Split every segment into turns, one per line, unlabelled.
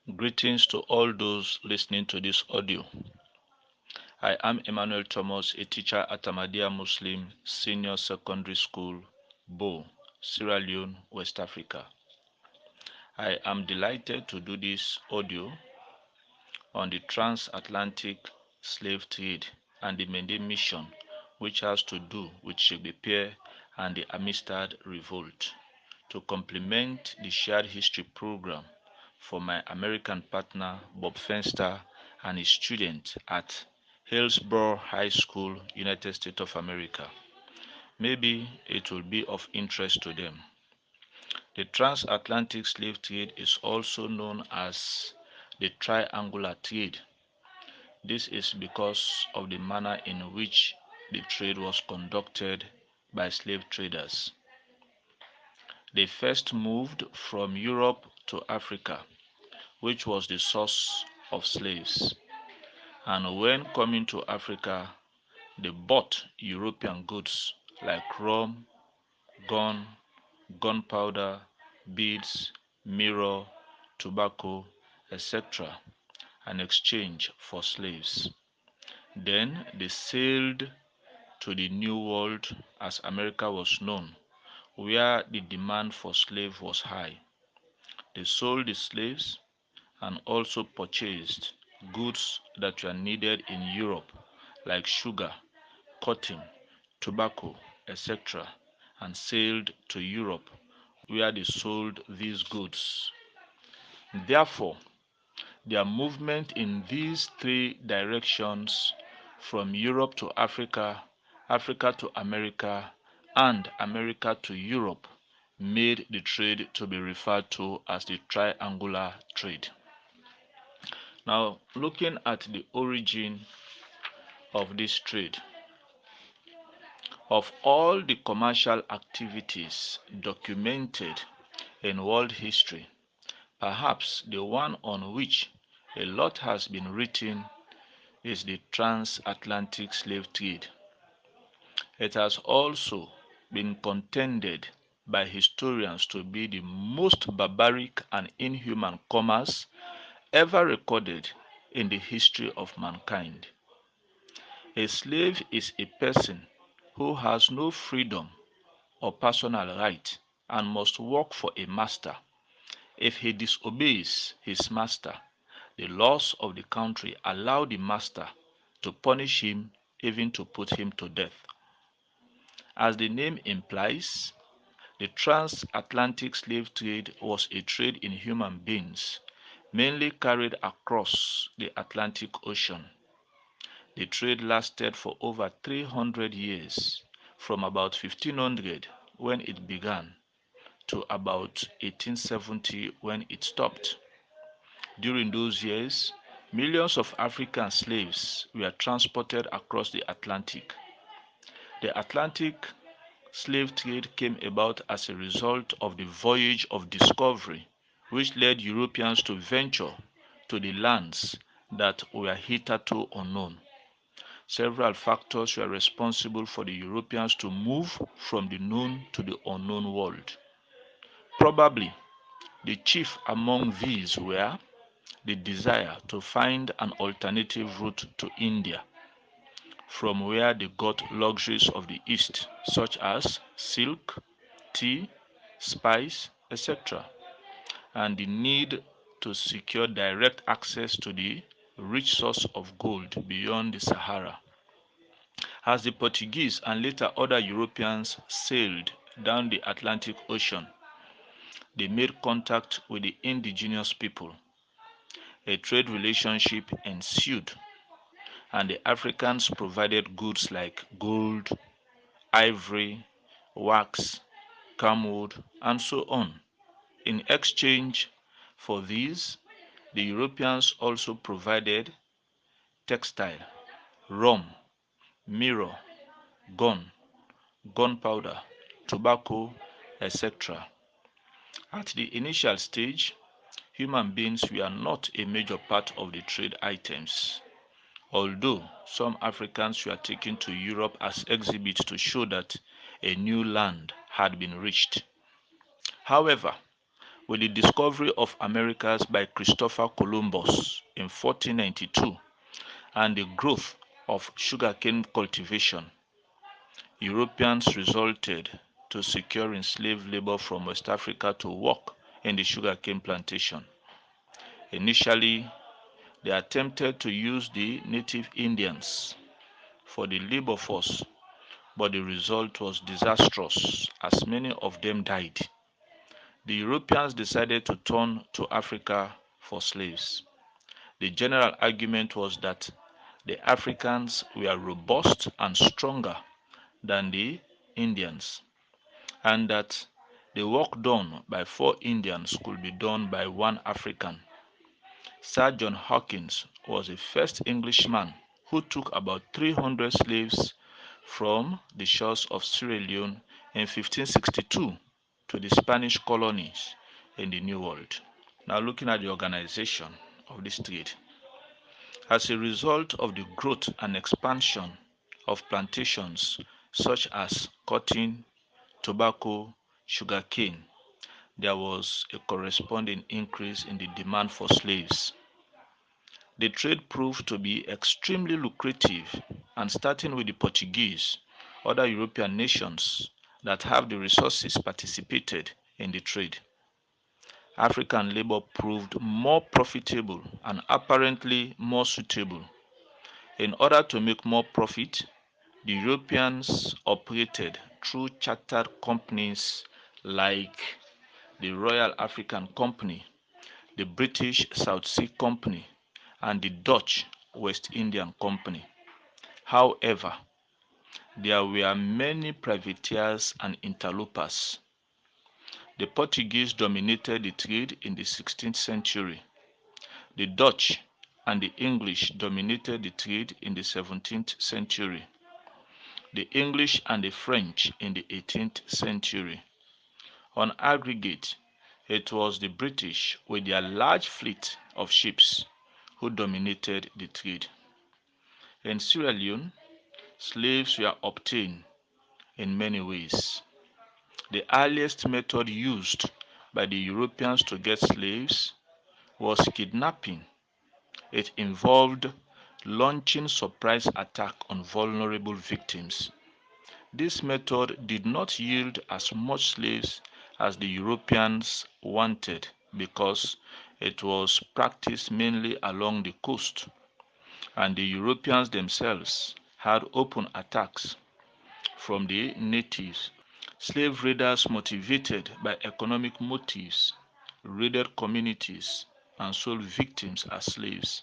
Greetings to all those listening to this audio. I am Emmanuel Thomas, a teacher at Ahmadiyya Muslim Senior Secondary School, Bo, Sierra Leone, West Africa. I am delighted to do this audio on the Transatlantic slave trade and the Mende mission, which has to do with Shakespeare and the Amistad Revolt, to complement the shared history program for my American partner Bob Fenster and his student at Hillsborough High School, United States of America. Maybe it will be of interest to them. The transatlantic slave trade is also known as the triangular trade. This is because of the manner in which the trade was conducted by slave traders. They first moved from Europe to Africa, which was the source of slaves. And when coming to Africa, they bought European goods like rum, gun, gunpowder, beads, mirror, tobacco, etc., in exchange for slaves. Then they sailed to the New World, as America was known, where the demand for slaves was high. They sold the slaves and also purchased goods that were needed in Europe, like sugar, cotton, tobacco, etc., and sailed to Europe, where they sold these goods. Therefore, their movement in these three directions, from Europe to Africa, Africa to America, and America to Europe, made the trade to be referred to as the triangular trade. Now, looking at the origin of this trade, of all the commercial activities documented in world history, perhaps the one on which a lot has been written is the transatlantic slave trade. It has also been contended by historians to be the most barbaric and inhuman commerce ever recorded in the history of mankind. A slave is a person who has no freedom or personal right and must work for a master. If he disobeys his master, the laws of the country allow the master to punish him, even to put him to death. As the name implies, the transatlantic slave trade was a trade in human beings, mainly carried across the Atlantic Ocean. The trade lasted for over 300 years, from about 1500 when it began to about 1870 when it stopped. During those years, millions of African slaves were transported across the Atlantic. The Atlantic slave trade came about as a result of the voyage of discovery, which led Europeans to venture to the lands that were hitherto unknown. Several factors were responsible for the Europeans to move from the known to the unknown world. Probably the chief among these were the desire to find an alternative route to India, from where they got luxuries of the East, such as silk, tea, spice, etc., and the need to secure direct access to the rich source of gold beyond the Sahara. As the Portuguese and later other Europeans sailed down the Atlantic Ocean, they made contact with the indigenous people. A trade relationship ensued, and the Africans provided goods like gold, ivory, wax, camwood, and so on. In exchange for these, the Europeans also provided textile, rum, mirror, gun, gunpowder, tobacco, etc. At the initial stage, human beings were not a major part of the trade items, although some Africans were taken to Europe as exhibits to show that a new land had been reached. However, With the discovery of Americas by Christopher Columbus in 1492 and the growth of sugarcane cultivation, Europeans resorted to securing slave labor from West Africa to work in the sugarcane plantation. Initially, they attempted to use the native Indians for the labor force, but the result was disastrous as many of them died. The Europeans decided to turn to Africa for slaves. The general argument was that the Africans were robust and stronger than the Indians, and that the work done by 4 Indians could be done by one African. Sir John Hawkins was the first Englishman who took about 300 slaves from the shores of Sierra Leone in 1562 to the Spanish colonies in the New World. Now, looking at the organization of this trade. As a result of the growth and expansion of plantations such as cotton, tobacco, sugarcane, there was a corresponding increase in the demand for slaves. The trade proved to be extremely lucrative, and starting with the Portuguese, other European nations that have the resources participated in the trade. African labor proved more profitable and apparently more suitable. In order to make more profit, the Europeans operated through chartered companies like the Royal African Company, the British South Sea Company, and the Dutch West Indian Company. However, there were many privateers and interlopers. The Portuguese dominated the trade in the 16th century. The Dutch and the English dominated the trade in the 17th century. The English and the French in the 18th century. On aggregate, it was the British with their large fleet of ships who dominated the trade. In Sierra Leone, slaves were obtained in many ways. The earliest method used by the Europeans to get slaves was kidnapping. It involved launching surprise attack on vulnerable victims. This method did not yield as much slaves as the Europeans wanted because it was practiced mainly along the coast, and the Europeans themselves had open attacks from the natives. Slave raiders motivated by economic motives raided communities and sold victims as slaves.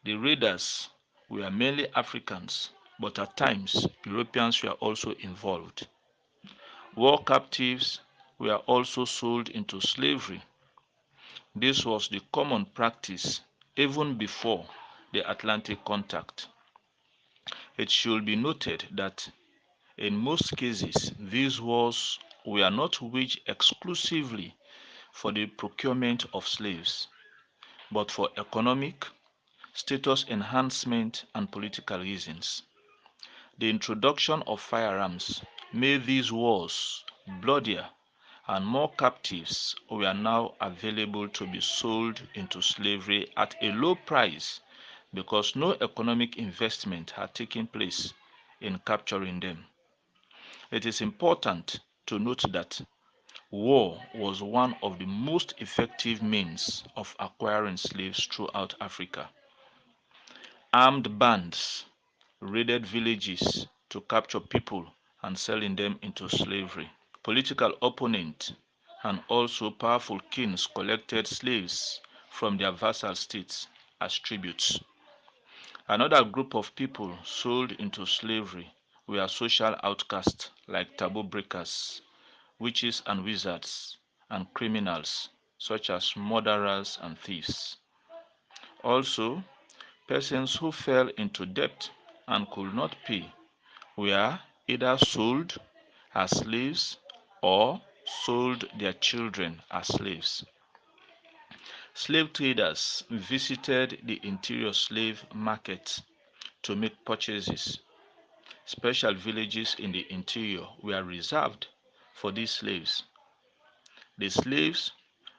The raiders were mainly Africans, but at times Europeans were also involved. War captives were also sold into slavery. This was the common practice even before the Atlantic contact. It should be noted that in most cases, these wars were not waged exclusively for the procurement of slaves, but for economic, status enhancement, and political reasons. The introduction of firearms made these wars bloodier, and more captives were now available to be sold into slavery at a low price because no economic investment had taken place in capturing them. It is important to note that war was one of the most effective means of acquiring slaves throughout Africa. Armed bands raided villages to capture people and selling them into slavery. Political opponents and also powerful kings collected slaves from their vassal states as tributes. Another group of people sold into slavery were social outcasts like taboo breakers, witches and wizards, and criminals such as murderers and thieves. Also, persons who fell into debt and could not pay were either sold as slaves or sold their children as slaves. Slave traders visited the interior slave markets to make purchases. Special villages in the interior were reserved for these slaves. The slaves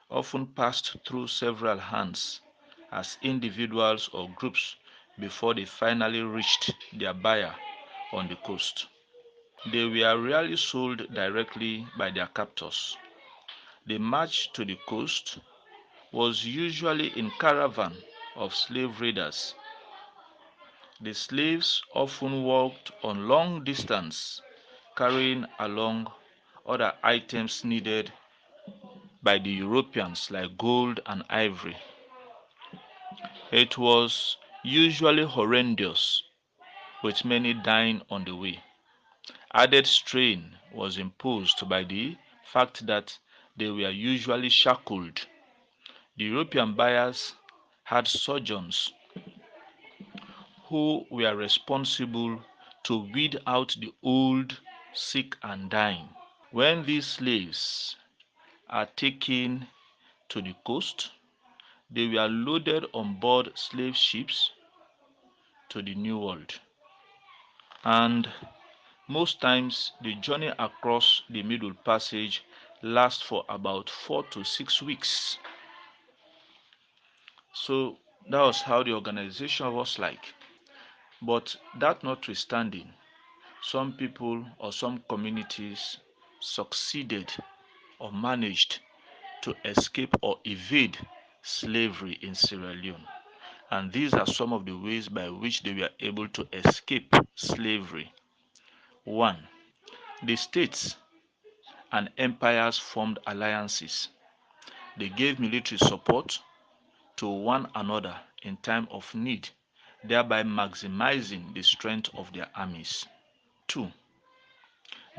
often passed through several hands as individuals or groups before they finally reached their buyer on the coast. They were rarely sold directly by their captors. The march to the coast was usually in caravan of slave raiders. The slaves often walked on long distance, carrying along other items needed by the Europeans like gold and ivory. It was usually horrendous, with many dying on the way. Added strain was imposed by the fact that they were usually shackled. The European buyers had surgeons who were responsible to weed out the old, sick, and dying. When these slaves are taken to the coast, they were loaded on board slave ships to the New World. And most times, the journey across the Middle Passage lasts for about 4 to 6 weeks. So that was how the organization was like. But that notwithstanding, some people or some communities succeeded or managed to escape or evade slavery in Sierra Leone. And these are some of the ways by which they were able to escape slavery. 1. The states and empires formed alliances. They gave military support to one another in time of need, thereby maximizing the strength of their armies. 2.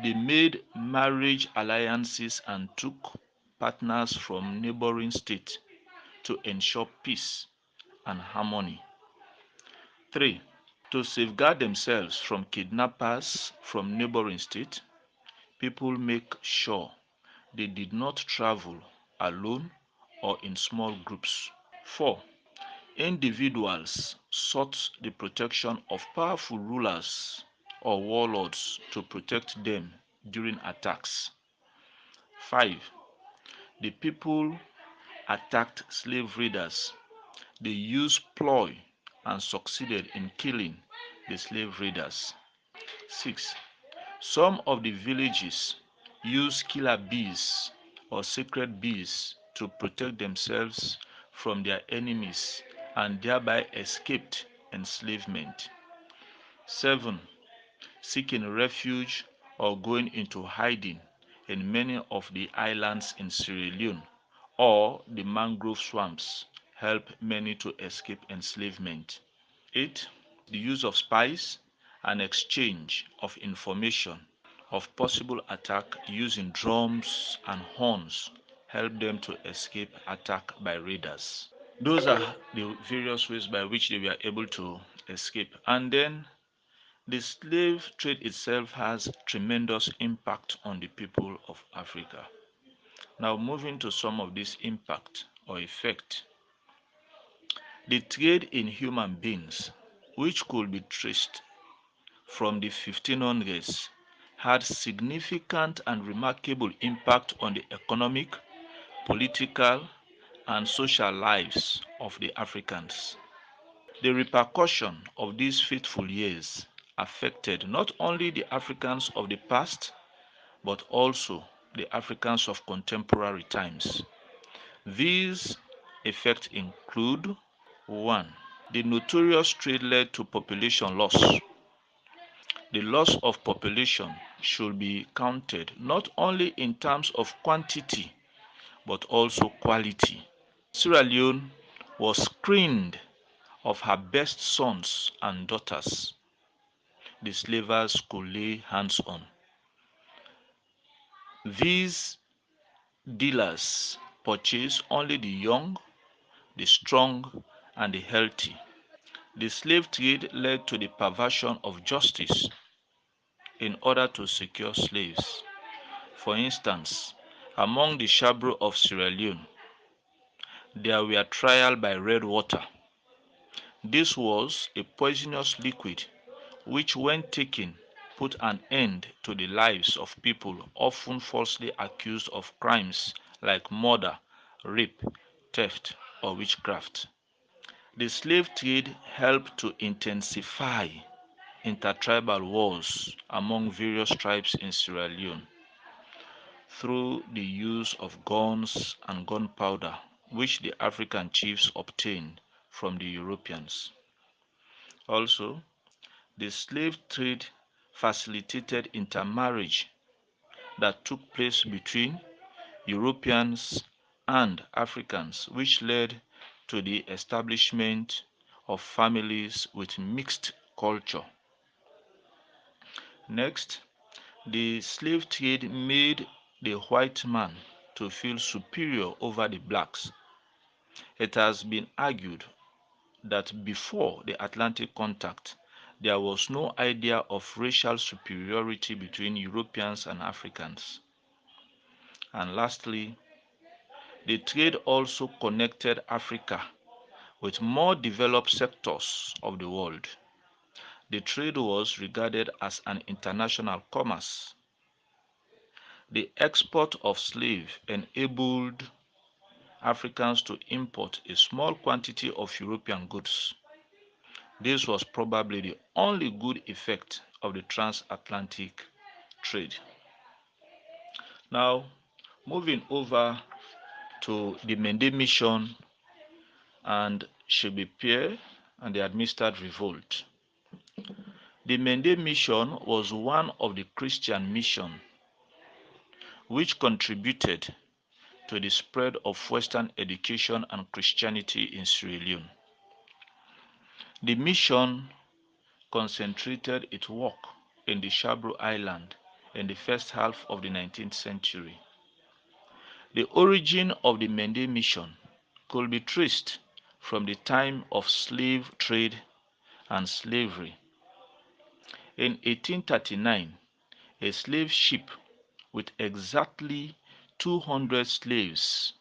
They made marriage alliances and took partners from neighboring states to ensure peace and harmony. 3. To safeguard themselves from kidnappers from neighboring states, people make sure they did not travel alone or in small groups. 4. Individuals sought the protection of powerful rulers or warlords to protect them during attacks. 5. The people attacked slave raiders. They used ploy and succeeded in killing the slave raiders. 6. Some of the villages used killer bees or sacred bees to protect themselves from their enemies and thereby escaped enslavement. 7. Seeking refuge or going into hiding in many of the islands in Sierra Leone or the mangrove swamps help many to escape enslavement. 8. The use of spies and exchange of information of possible attack using drums and horns help them to escape attack by raiders. Those are the various ways by which they were able to escape. And then the slave trade itself has tremendous impact on the people of Africa. Now moving to some of this impact or effect. The trade in human beings, which could be traced from the 1500s, had significant and remarkable impact on the economic, political, and social lives of the Africans. The repercussion of these fateful years affected not only the Africans of the past, but also the Africans of contemporary times. These effects include: 1. The notorious trade led to population loss. The loss of population should be counted not only in terms of quantity but also quality. Sierra Leone was screened of her best sons and daughters the slavers could lay hands on. These dealers purchased only the young, the strong, and the healthy. The slave trade led to the perversion of justice in order to secure slaves. For instance, among the Shabro of Sierra Leone, there were trials by red water. This was a poisonous liquid which, when taken, put an end to the lives of people often falsely accused of crimes like murder, rape, theft, or witchcraft. The slave trade helped to intensify intertribal wars among various tribes in Sierra Leone through the use of guns and gunpowder, which the African chiefs obtained from the Europeans. Also, the slave trade facilitated intermarriage that took place between Europeans and Africans, which led to the establishment of families with mixed culture. Next, the slave trade made the white man to feel superior over the blacks. It has been argued that before the Atlantic contact, there was no idea of racial superiority between Europeans and Africans. And lastly, the trade also connected Africa with more developed sectors of the world. The trade was regarded as an international commerce. The export of slaves enabled Africans to import a small quantity of European goods. This was probably the only good effect of the transatlantic trade. Now, moving over to the Mende mission and Shakespeare and the administered revolt. The Mende mission was one of the Christian missions which contributed to the spread of Western education and Christianity in Sierra Leone. The mission concentrated its work in the Shabro Island in the first half of the 19th century. The origin of the Mende mission could be traced from the time of slave trade and slavery. In 1839, a slave ship with exactly 200 slaves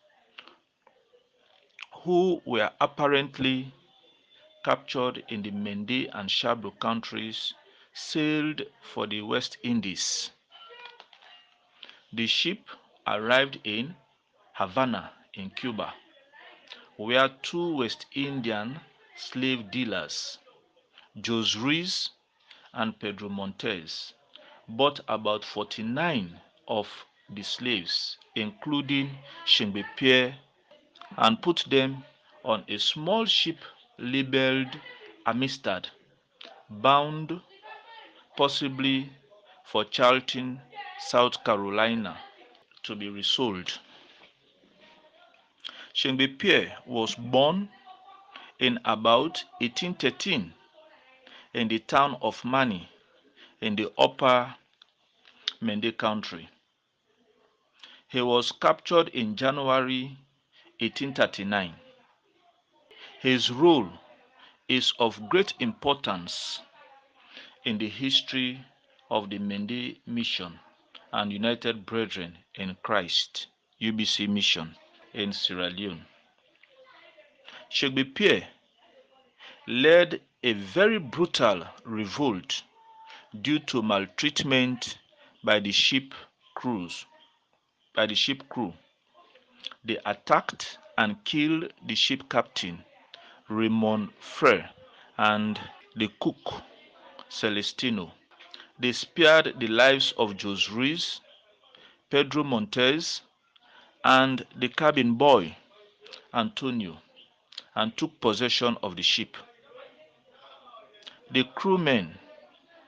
who were apparently captured in the Mende and Shabro countries sailed for the West Indies. The ship arrived in Havana in Cuba, where two West Indian slave dealers, Jose Ruiz and Pedro Montes, bought about 49 of the slaves, including Shakespeare, and put them on a small ship labeled Amistad, bound possibly for Charleston, South Carolina, to be resold. Shakespeare was born in about 1813 in the town of Mani in the upper Mende country. He was captured in January 1839. His role is of great importance in the history of the Mende Mission and United Brethren in Christ UBC mission in Sierra Leone. Shakespeare led a very brutal revolt due to maltreatment by the ship crew. They attacked and killed the ship captain Raymond Frere and the cook Celestino. They spared the lives of Jose Ruiz, Pedro Montes, and the cabin boy Antonio, and took possession of the ship. The crewmen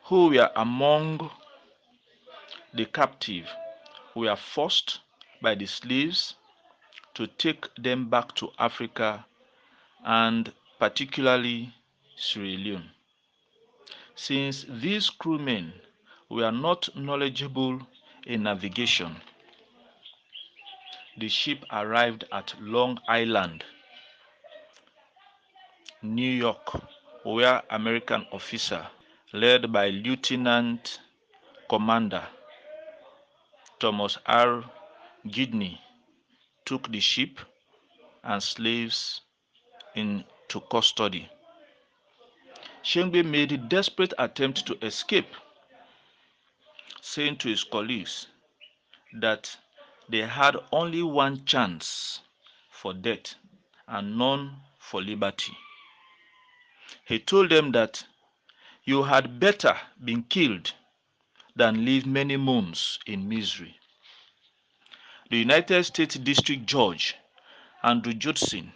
who were among the captive were forced by the slaves to take them back to Africa and particularly Sierra Leone. Since these crewmen were not knowledgeable in navigation, the ship arrived at Long Island, New York, where American officer led by Lieutenant Commander Thomas R. Gidney took the ship and slaves into custody. Shengbe made a desperate attempt to escape, saying to his colleagues that They had only one chance for death and none for liberty. He told them that you had better been killed than live many moons in misery. The United States District Judge Andrew Judson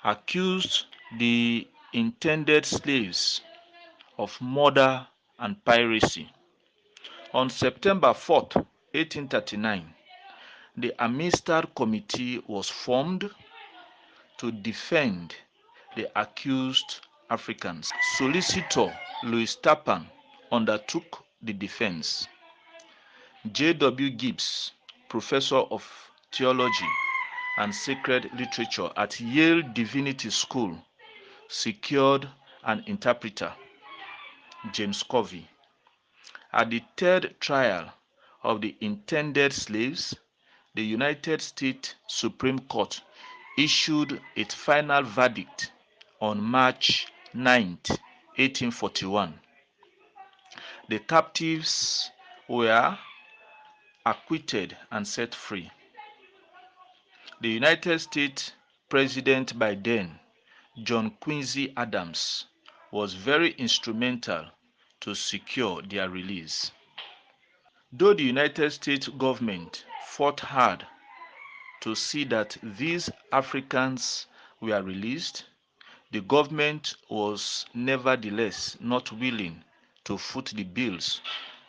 accused the intended slaves of murder and piracy. On September 4th, 1839, the Amistad Committee was formed to defend the accused Africans. Solicitor Louis Tappan undertook the defense. J.W. Gibbs, professor of theology and sacred literature at Yale Divinity School, secured an interpreter, James Covey. At the third trial of the intended slaves, the United States Supreme Court issued its final verdict on March 9, 1841. The captives were acquitted and set free. The United States President by then, John Quincy Adams, was very instrumental to secure their release. Though the United States government fought hard to see that these Africans were released, the government was nevertheless not willing to foot the bills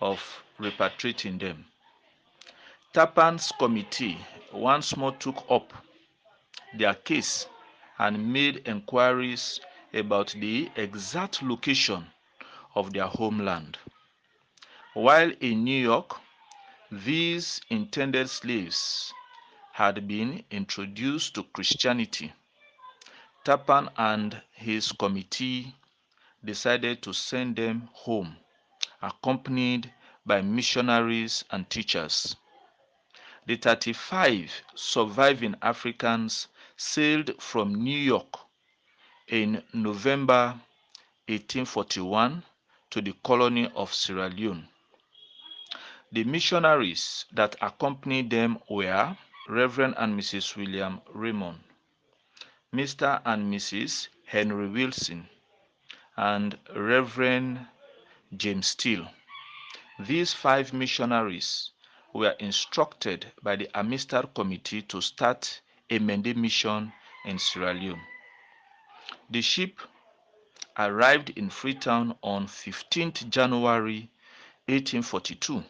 of repatriating them. Tappan's committee once more took up their case and made inquiries about the exact location of their homeland. While in New York, these intended slaves had been introduced to Christianity. Tappan and his committee decided to send them home, accompanied by missionaries and teachers. The 35 surviving Africans sailed from New York in November 1841 to the colony of Sierra Leone. The missionaries that accompanied them were Reverend and Mrs. William Raymond, Mr. and Mrs. Henry Wilson, and Reverend James Steele. These 5 missionaries were instructed by the Amistad Committee to start a Mende mission in Sierra Leone. The ship arrived in Freetown on 15th January 1842.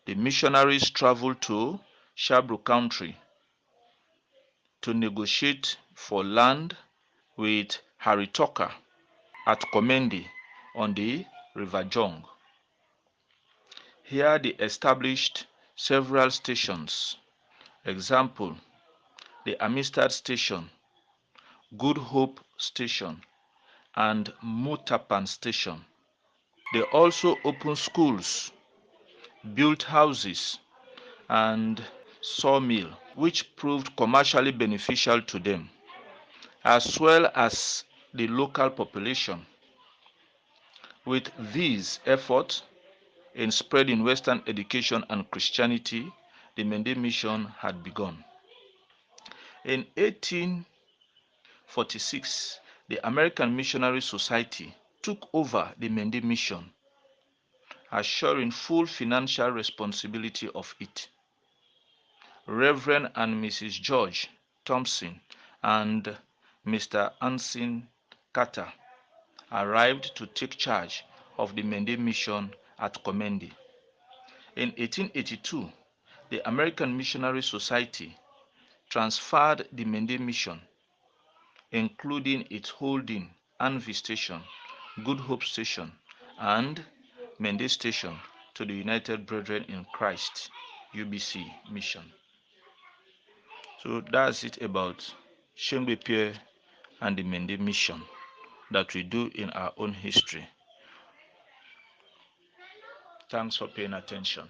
The missionaries traveled to Shabru country to negotiate for land with Harry Tucker at Komende on the River Jong. Here they established several stations. Example, the Amistad Station, Good Hope Station, and Mutapan Station. They also opened schools, built houses, and sawmill, which proved commercially beneficial to them, as well as the local population. With these efforts in spreading Western education and Christianity, the Mende mission had begun. In 1846, the American Missionary Society took over the Mende mission, assuring full financial responsibility of it. Reverend and Mrs. George Thompson and Mr. Anson Carter arrived to take charge of the Mende mission at Komende. In 1882, the American Missionary Society transferred the Mende mission, including its holding Anvi Station, Good Hope Station, and Mende Station, to the United Brethren in Christ, UBC mission. So that's it about Shengbe Pierre and the Mende mission that we do in our own history. Thanks for paying attention.